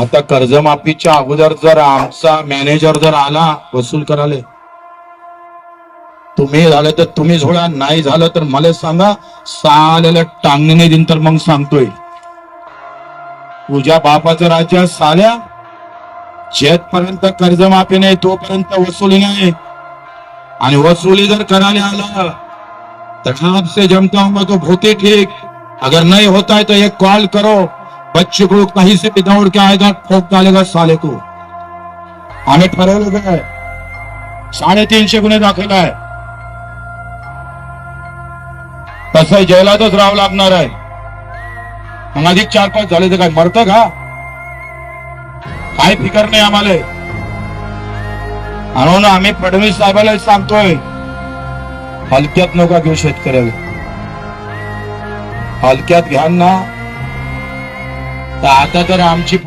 आता कर्जमाफीच्या अगोदर जर आमचा मॅनेजर जर आला वसूल करायला, तुम्ही झालं तर तुम्ही झोडा, नाही झालं तर मला सांगा, साल्याला टांगणे दिन तर मग सांगतोय तुझ्या बापाचं राज्य साल्या, जेथपर्यंत कर्जमाफी नाही तोपर्यंत वसुली नाही, आणि वसुली जर करायला आला तर आपसे जमता होगा तो होते ठीक, अगर नहीं होता है तो एक कॉल करो, बच्चे को कहीं से भी दौड़ के आएगा, ठोक डालेगा साले को। आम्ही ठरवलं काय 350 गुन्हे दाखल आहे, तसं जेलातच राहावं लागणार आहे। मग अधिक 4-5 झाले तर काय मरतं का? काय फिकर नाही आम्हाला। म्हणून आम्ही फडणवीस साहेबाला सांगतोय, हलक्यात नका घेऊ शेतकऱ्याला, हलक्यात घ्या ना तर आता तर आमची